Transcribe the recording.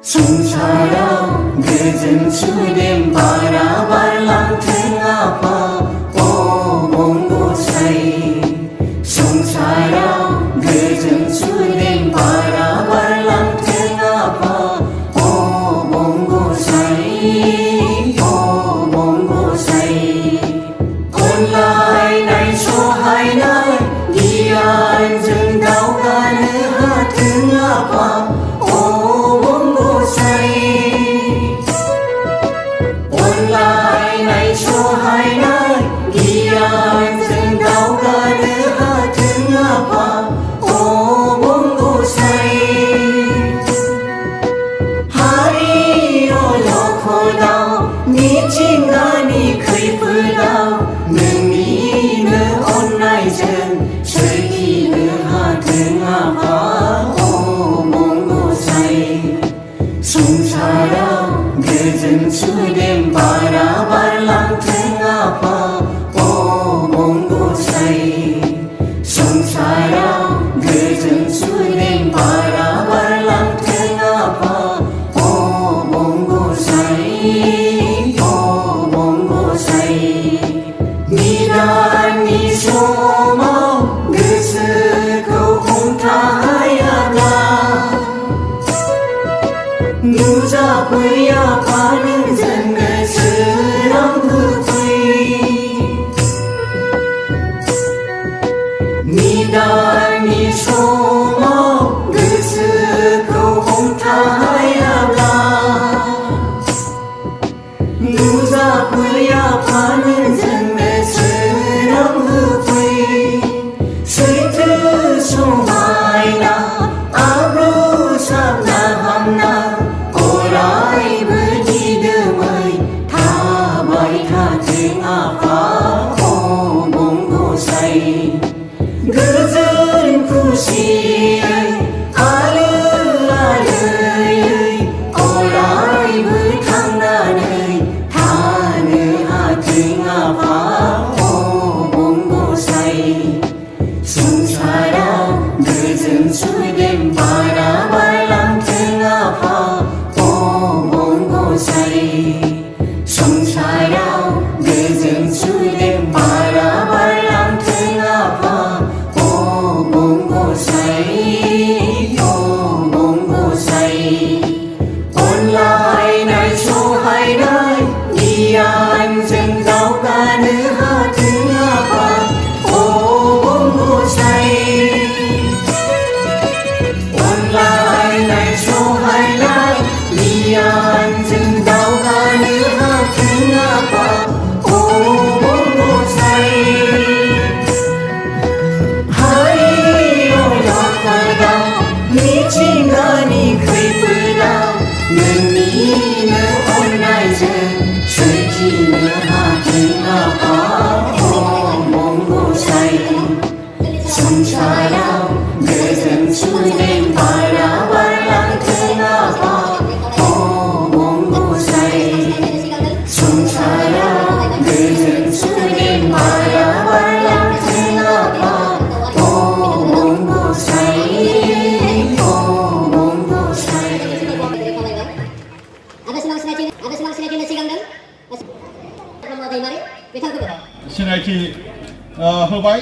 송사랑 늦은 주님 바라발랑 등아파 오봉고 사이 송사랑 늦은 주님 바라발랑 등아파 오봉고 사이 오봉고 사이 온라인 này số hai nơi đi anh dừng đau ca nữ hát 등아파 온라인 này số hai nơi ghi anh dừng đau ca nữ hát 등아파 오봉고 사이 하리 올려고 đau 미친 가니 크이플 đau 능이는 온라인 전 즐기는 hát 등아파 오봉고 사이 송사랑 늦은 주님 바라발랑 등아파 오봉고 사이 송사랑 늦은 주님 바라발랑 등아파 오봉고 사이 오봉고 사이 미란이 소망 늦은 공타하야라 누자 부야 파는 전내 스랑 후투이 미단이 소모 그스코 공타하야라 누자 부야 파는 전내 스랑 후투이 스위트 소마이나 아브루 삽나 함나 그전 구시의 아르아르의 오라이브 탕난의 다느하 등아파 오봉고 사이 송사랑 늦은 주님 바라발랑 등아파 오봉고 사이 송사랑 늦은 주님 바라발랑 등아파 오봉고 사이 오봉고 사이 온라인 này số hai nơi đi anh dừng đau ca nữ hát 등아파 오봉고 사이 온라인 này số hai nơi đi anh dừng đau ca nữ hát 등아파 오봉고 사이 미친 가니 크이프다 능이는 온라인 전 즐기는 hát 등아파 오봉고 사이 송사랑 늦은 주님 바라발랑 등아파 오봉고 사이 송사랑 늦은 주님 바라발랑 등아파 오봉고 사이 Xin này thì Hơ Váy